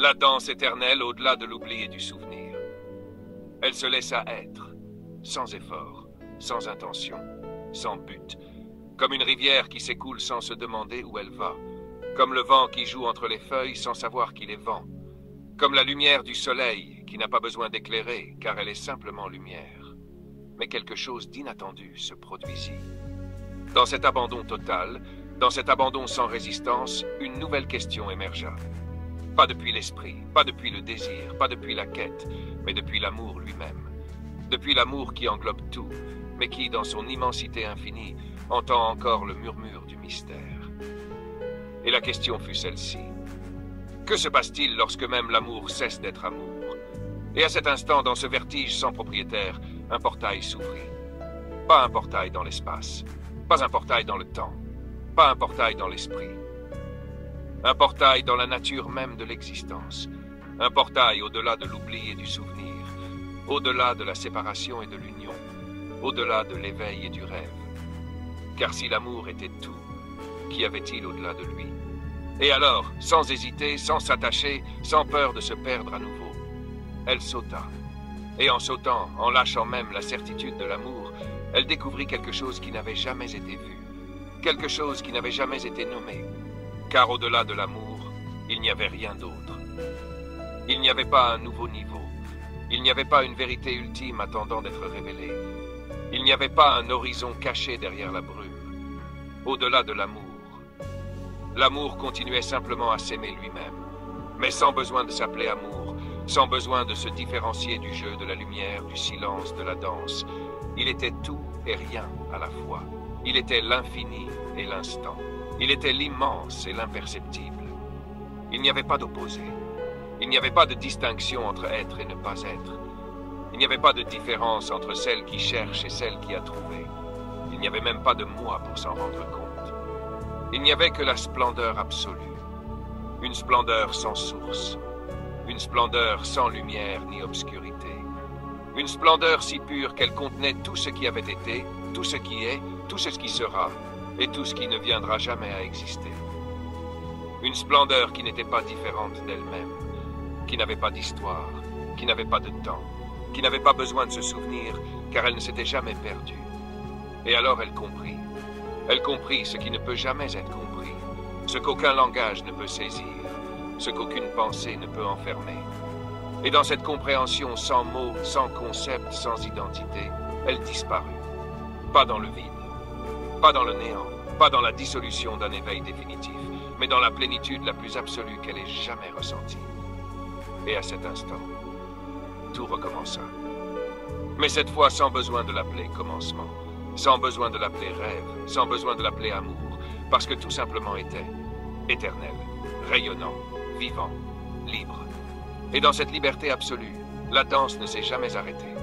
la danse éternelle au-delà de l'oubli et du souvenir. Elle se laissa être, sans effort, sans intention, sans but, comme une rivière qui s'écoule sans se demander où elle va, comme le vent qui joue entre les feuilles sans savoir qu'il est vent, comme la lumière du soleil qui n'a pas besoin d'éclairer car elle est simplement lumière. Mais quelque chose d'inattendu se produisit. Dans cet abandon total, dans cet abandon sans résistance, une nouvelle question émergea. Pas depuis l'esprit, pas depuis le désir, pas depuis la quête, mais depuis l'amour lui-même. Depuis l'amour qui englobe tout, mais qui, dans son immensité infinie, entend encore le murmure du mystère. Et la question fut celle-ci. Que se passe-t-il lorsque même l'amour cesse d'être amour? Et à cet instant, dans ce vertige sans propriétaire, un portail s'ouvrit. Pas un portail dans l'espace, pas un portail dans le temps, pas un portail dans l'esprit. Un portail dans la nature même de l'existence. Un portail au-delà de l'oubli et du souvenir, au-delà de la séparation et de l'union, au-delà de l'éveil et du rêve. Car si l'amour était tout, qu'y avait-il au-delà de lui? Et alors, sans hésiter, sans s'attacher, sans peur de se perdre à nouveau, elle sauta. Et en sautant, en lâchant même la certitude de l'amour, elle découvrit quelque chose qui n'avait jamais été vu, quelque chose qui n'avait jamais été nommé. Car au-delà de l'amour, il n'y avait rien d'autre. Il n'y avait pas un nouveau niveau. Il n'y avait pas une vérité ultime attendant d'être révélée. Il n'y avait pas un horizon caché derrière la brume. Au-delà de l'amour, l'amour continuait simplement à s'aimer lui-même, mais sans besoin de s'appeler amour, sans besoin de se différencier du jeu, de la lumière, du silence, de la danse. Il était tout et rien à la fois. Il était l'infini et l'instant. Il était l'immense et l'imperceptible. Il n'y avait pas d'opposé. Il n'y avait pas de distinction entre être et ne pas être. Il n'y avait pas de différence entre celle qui cherche et celle qui a trouvé. Il n'y avait même pas de moi pour s'en rendre compte. Il n'y avait que la splendeur absolue. Une splendeur sans source. Une splendeur sans lumière ni obscurité. Une splendeur si pure qu'elle contenait tout ce qui avait été, tout ce qui est, tout ce qui sera, et tout ce qui ne viendra jamais à exister. Une splendeur qui n'était pas différente d'elle-même, qui n'avait pas d'histoire, qui n'avait pas de temps, qui n'avait pas besoin de se souvenir, car elle ne s'était jamais perdue. Et alors elle comprit. Elle comprit ce qui ne peut jamais être compris, ce qu'aucun langage ne peut saisir, ce qu'aucune pensée ne peut enfermer. Et dans cette compréhension sans mots, sans concept, sans identité, elle disparut. Pas dans le vide, pas dans le néant, pas dans la dissolution d'un éveil définitif, mais dans la plénitude la plus absolue qu'elle ait jamais ressentie. Et à cet instant, tout recommença. Mais cette fois sans besoin de l'appeler commencement, sans besoin de l'appeler rêve, sans besoin de l'appeler amour, parce que tout simplement était éternel, rayonnant, vivant, libre. Et dans cette liberté absolue, la danse ne s'est jamais arrêtée.